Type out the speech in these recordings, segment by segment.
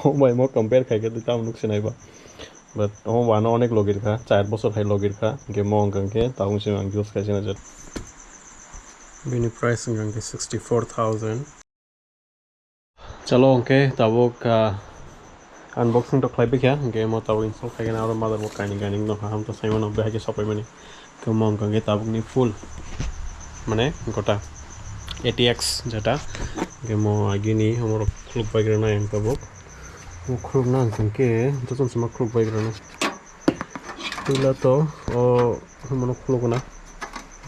Hombai mo compare khai ke ta nuk sinai ba but hom wano onek logir kha 4 বছর khai logir kha ge mo angkan ke ta ung sim ang use khai sina jet bini price ang ke 64000 chalo okay tabok unboxing to khai bekya ge mo ta install khai na aro motherboard kaini no ham to sai no ba ke sopai mani ke mo angkan ke tabok ni full মানে গোটা ATX যেটা গেমো আগিনি আমার Glück bike না M পাবক Glück না আনকে যতন সময় Glück bike না তুইলা তো ও মনে ক্লুক না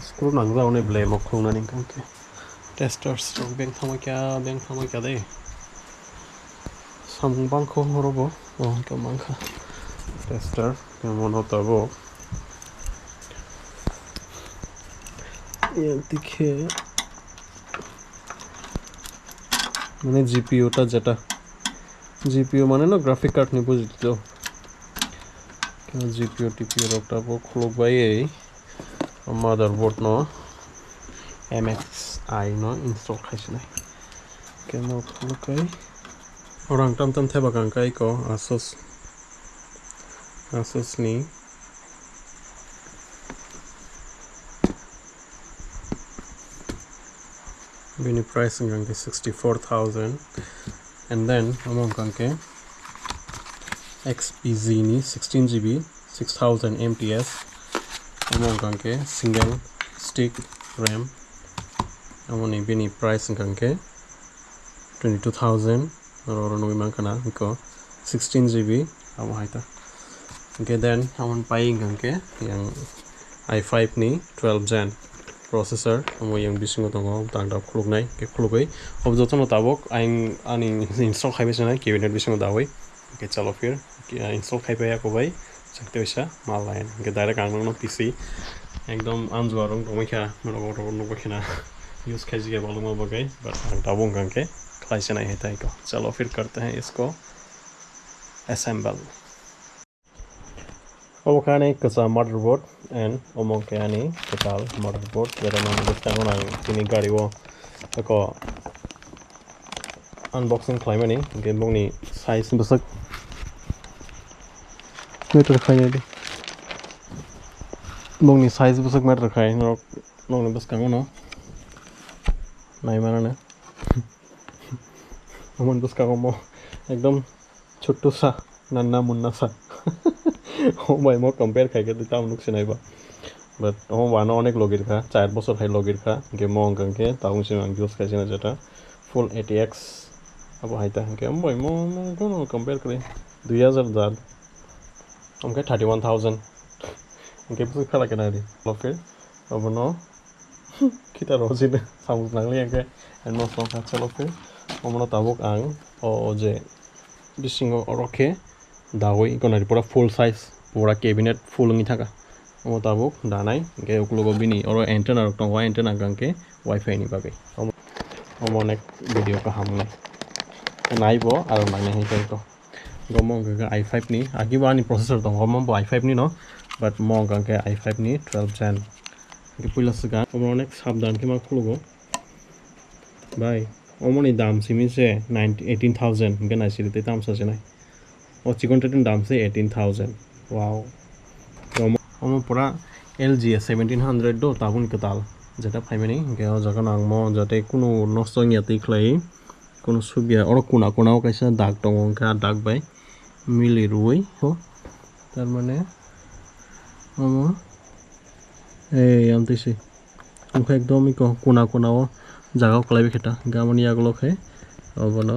স্ক্রু নাংলা অনেক ব্লে মক ক্লুক না নিকাকে টেস্টার্স ব্যাংক থামাইকা দে সামুং বাংখো হরবো ও কেমাংখা টেস্টার কেমন হতাবো এদিকে মানে জিপিওটা যেটা জিপিও মানে না গ্রাফিক কার্ড নিয়ে বুঝলি তো জিপিও টিপিও একটা ক্লোক বাই এই মাদারবোর্ড ন MXI no install খাইছে নাই কেমন ক্লোকাই orang tam theba kangkai ko Asus ni bini price ang ke 64000 and then among kanke XPZ ni 16GB 6000 MTS among kanke single stick RAM among bini price ang kanke 22000 or no mankana ko 16GB amo haita okay then amon paying kanke yang i5 ni 12 gen processor amo yang bisingo tongo tangda khuluk nai ke khulukai objotono tabok aing ani install khaibe sena cabinet bisingo dawai okay chalo fir install khaibe ya ko bai sakte hoisa mal line ke direct ang no PC ekdom anjuarong tomikha mono no bokhina use khaiji ke baluma bagai but ang tabong kanke खाइसे नहीं है को चलो फिर करते हैं इसको assemble ओखाने कसा motherboard and ओमोके आनी total motherboard जरा नाम दोस्ता को ना तिनी गाड़ी वो को unboxing claim नहीं गेम बोंगनी size बसक meter खाने दी बोंगनी size बसक meter खाए नोंगने बस कांगो ना नहीं माना ना আমার বস কাগমো একদম ছোট্ট সা নান্না মুন্না সা ও ভাই মো কম্পেয়ার খাইকে দিতা আমনুক সিনাইবা বাট ও ওয়ানো অনেক লগির খা 4 বছর খাই লগির খা গে মো অঙ্কাঙ্কে তাউং সিম আং ইউজ খাইছিনা যেটা ফুল ATX আবো হাইতা গে ভাই মো কোন কম্পেয়ার করে 2000 জাদ আমকে 31000 গে বস খালা কেনা দি লফে অবনো kita rozin samus nangli age no so ka chalo fe omno tabok ang je bisingo oroke dawai konari pura full size pura cabinet full ni thaka omo tabok danai ge uklogo bini oro antenna rok tong antenna gangke wifi ni bagai omo nek video ka hamne naibo aro nai hai ko gomong ga i5 ni agiba ni processor tong gomong i5 ni no but mong gangke i5 ni 12 gen পুইলা সগা অনেক সাবধান কে মা খুলগো ভাই অমনি দাম সিমিছে 18000 কে নাইছিতে দাম সাজে নাই ও চিকন টেটেন দাম সে 18000 ওয়াও অম পুরা LG 1700 দো তাগুন কতাল যেটা ফাইমেনি কে যখন আংমো যাতে কোনো নষ্ট ইয়াতে খলাই কোনো সুবিয়া অর কোনা কোনাও কাইসা দাগ টংকা দাগ বাই মিলি রুই হো তার মানে অম এই আমতেছি মুখে একদমই কোনা কোনাও জায়গাও কলাইবে খেটা গামনি আগলকে অবন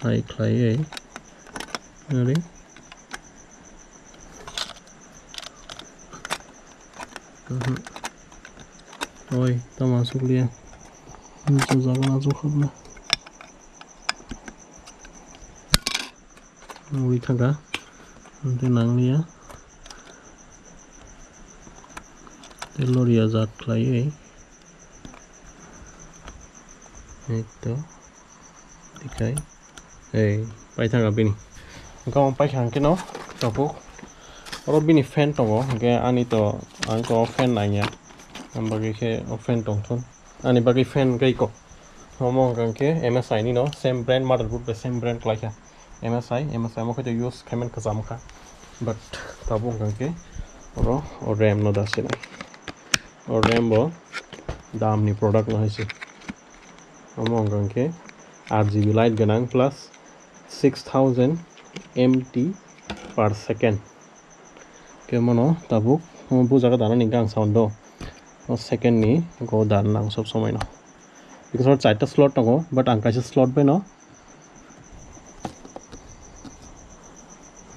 হাই খাই এই আরে ওই তা মাসুক লিয়া নিচে যাবো না তো খাব না উড়ি থাকা নাংলিয়া Loria zat klai itu dikai pai thanga bini gam pai khang ke no topo oro bini fan tongo ge ani to ang to fan nanya am bagi ke fan tong thon ani bagi fan gai ko ngomong kangke MSI ni no same brand motherboard be same brand klaika MSI mo khate use khamen khazam kha but tabung kangke oro o RAM no dase na o RAM bo dam ni product no hoise ngomong kangke 8GB light ganang plus 6000 MT per second kemono tabuk bu jaga dana ni gang sound do second ni go dan nang sob somoi no because our চারটা slot now but আঙ্কাশে slot বে না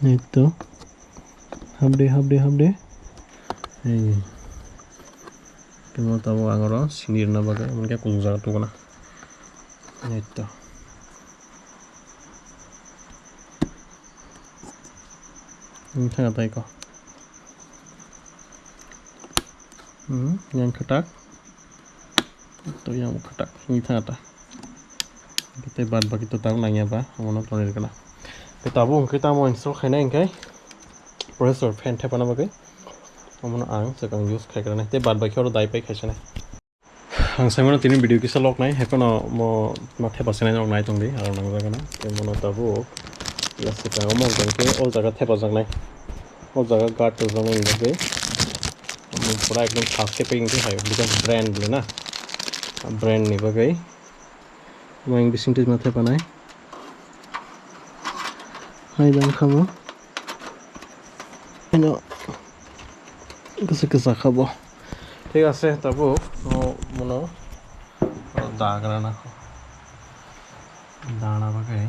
এই তো হাবডে এই কেমন তাবো আগর সিনির না বাগে মনকে কোন জায়গা তো না এই তো থাকা তাই কো yang khatak to yang khatak ni thata kita bad bagi to tahu nanya ba amono tonir kana kita bung kita mau install khaina engkai processor fan thapa na bagai amono ang sekang use khai kana te bad bagi oro dai pai khaisana ang saimono tini video kisa lok nai hekono mo mathe pasena nok nai tongdi aro nang jaga na te mono tabu la sekang mo gangke ol jaga thepa jang nai ol jaga guard to jang nai bagai पूरा एकदम खास के paying है because brand ले ना brand नहीं बगई मैं English इंटिज माथे बनाए हाय दाम खामो नो किसे खाबो ঠিক আছে তাবো মনো দাগরা না দানা বগই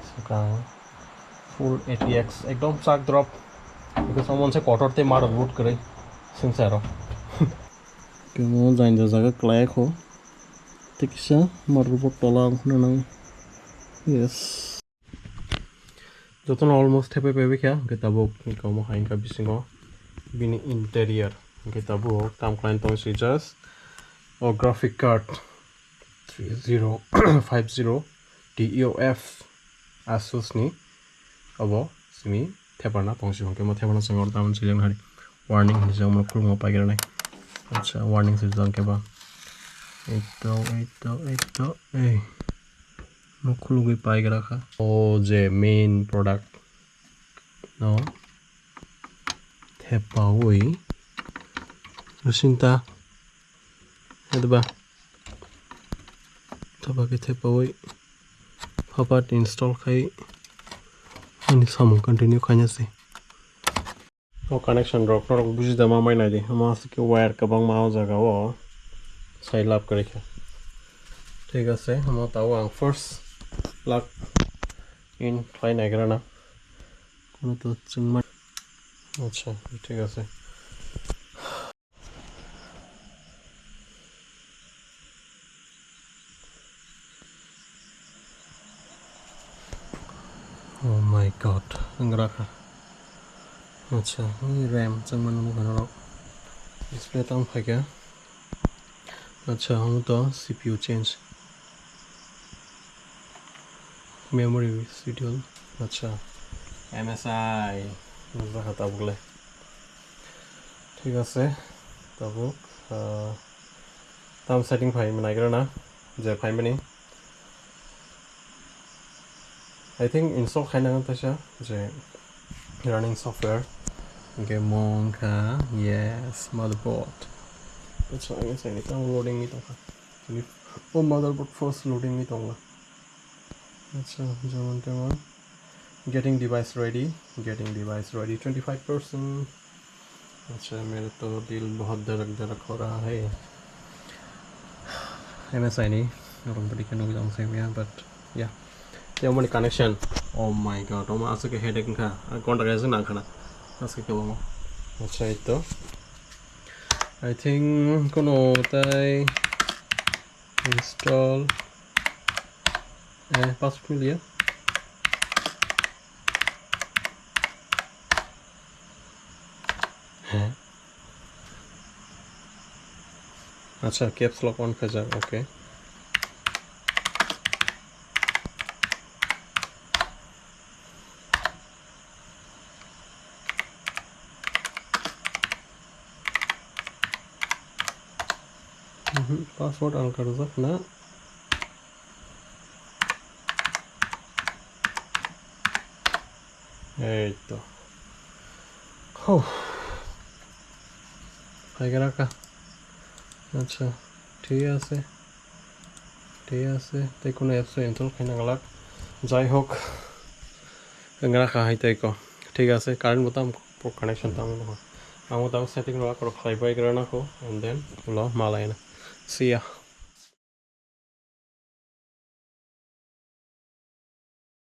সুকা ফুল ATX एकदम चाक drop because someone say quarter te mar boot kare sincero que mo jain jaga klay kho tiksa mar boot tola na yes joton almost hepe pebe kya kitabo ko mo hain ka bisingo bini interior kitabo tam client to just or graphic card 3050 TEOF Asus ni abo simi थेपरना तंगसी होके म थेपरना संग और तामन season Hari warning हिजो म खुल म पाइगर नै अच्छा वार्निंग सिजन के बा एतो ए म खुल गई पाइगर खा ओ जे मेन प्रोडक्ट नो थेपावई रसिंता हेदबा थबा के थेपावई फपाट इंस्टॉल खाई ini samu continue khanya se o connection drop ro buji da ma mai na di ma ke wire ka bang ma jaga o side lap kare kha ঠিক আছে mo taw ang first plug in try na gra na kono to chungma acha ঠিক আছে Oh my god, anggra kha. अच्छा, ये RAM चंगमन मु घन रो. Display ताम फाइका. अच्छा, हम तो CPU change. Memory schedule. अच्छा, MSI. मुझे खाता बुगले. ठीक है से. तबु ताम setting फाइल में नाइकर ना. जे फाइल में नहीं. I think install खाना करता है जे running software game monka yes motherboard that's why I'm saying it's loading me tonga oh motherboard first loading me tonga that's getting device ready 25%. अच्छा मेरा तो दिल बहुत धड़क हो रहा है MSI नहीं नॉर्मली के नोक से मैं but yeah ते omni connection oh my god ओमा आसे के हेडेक का कॉन्टैक्ट ऐसे ना खाना आसे के वो अच्छा ये तो I think कोनो ताई install पासवर्ड मिल गया अच्छा कैप्स लॉक ऑन कर जा ओके পাসওয়ার্ড আন করা যাক না এই তো হাইকে রাখা আচ্ছা ঠিক আছে তাই কোনো অ্যাপসও ইনস্টল খাই না গেলাক যাই হোক রাখা হাইতাই ক ঠিক আছে কারেন্ট বোতাম কানেকশন তামো নহয় আমি তাও সেটিং রাখো খাইবাই করে নাকো এন্ড দেন ল মালাইনা সিয়া